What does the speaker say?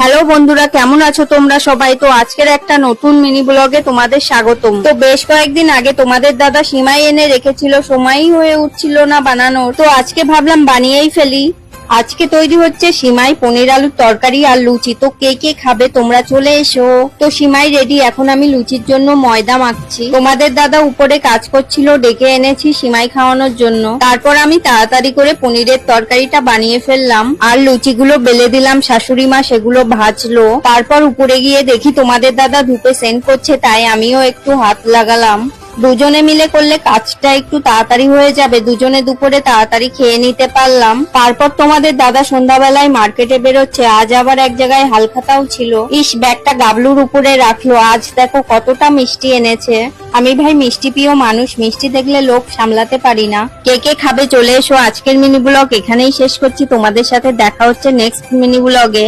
Hello বন্ধুরা, কেমন আছো তোমরা সবাই? তো আজকের একটা নতুন মিনি ব্লগে তোমাদের স্বাগতম। তো বেশ কয়েকদিন আগে তোমাদের দাদা সিমাই এনে রেখেছিল, সময়ই হয়ে উঠছিল না বানানোর। তো আজকে ভাবলাম বানিয়েই ফেলি। আজকে তৈরি হচ্ছে সিমাই, পনির আলুর তরকারি আর লুচি। তো কে কে খাবে তোমরা চলে এসো। তো সিমাই রেডি, এখন আমি লুচির জন্য ময়দা মাখছি। তোমাদের দাদা উপরে কাজ করছিল, ডেকে এনেছি সিমাই খাওয়ানোর জন্য। তারপর আমি তাড়াতাড়ি করে পনিরের তরকারিটা বানিয়ে ফেললাম আর লুচিগুলো বেলে দিলাম। শাশুড়ি মা সেগুলো ভাজলো। তারপর উপরে গিয়ে দেখি তোমাদের দাদা ধূপে সেন্ট করছে, তাই আমিও একটু হাত লাগালাম। দুজনে মিলে করলে কাজটা একটু তাড়াতাড়ি হয়ে যাবে। দুজনে দুপুরে তাড়াতাড়ি খেয়ে নিতে পারলাম। তারপর তোমাদের দাদা সন্ধ্যাবেলায় মার্কেটে বেরোচ্ছে। আজ আবার এক জায়গায় হালখাতাও ছিল। ইস, ব্যাগটা গাবলুর উপরে রাখলো। আজ দেখো কতটা মিষ্টি এনেছে। আমি ভাই মিষ্টি প্রিয় মানুষ, মিষ্টি দেখলে লোভ সামলাতে পারি না। কে কে খাবে চলে এসো। আজকের মিনি ব্লগ এখানেই শেষ করছি। তোমাদের সাথে দেখা হচ্ছে নেক্সট মিনি ব্লগে।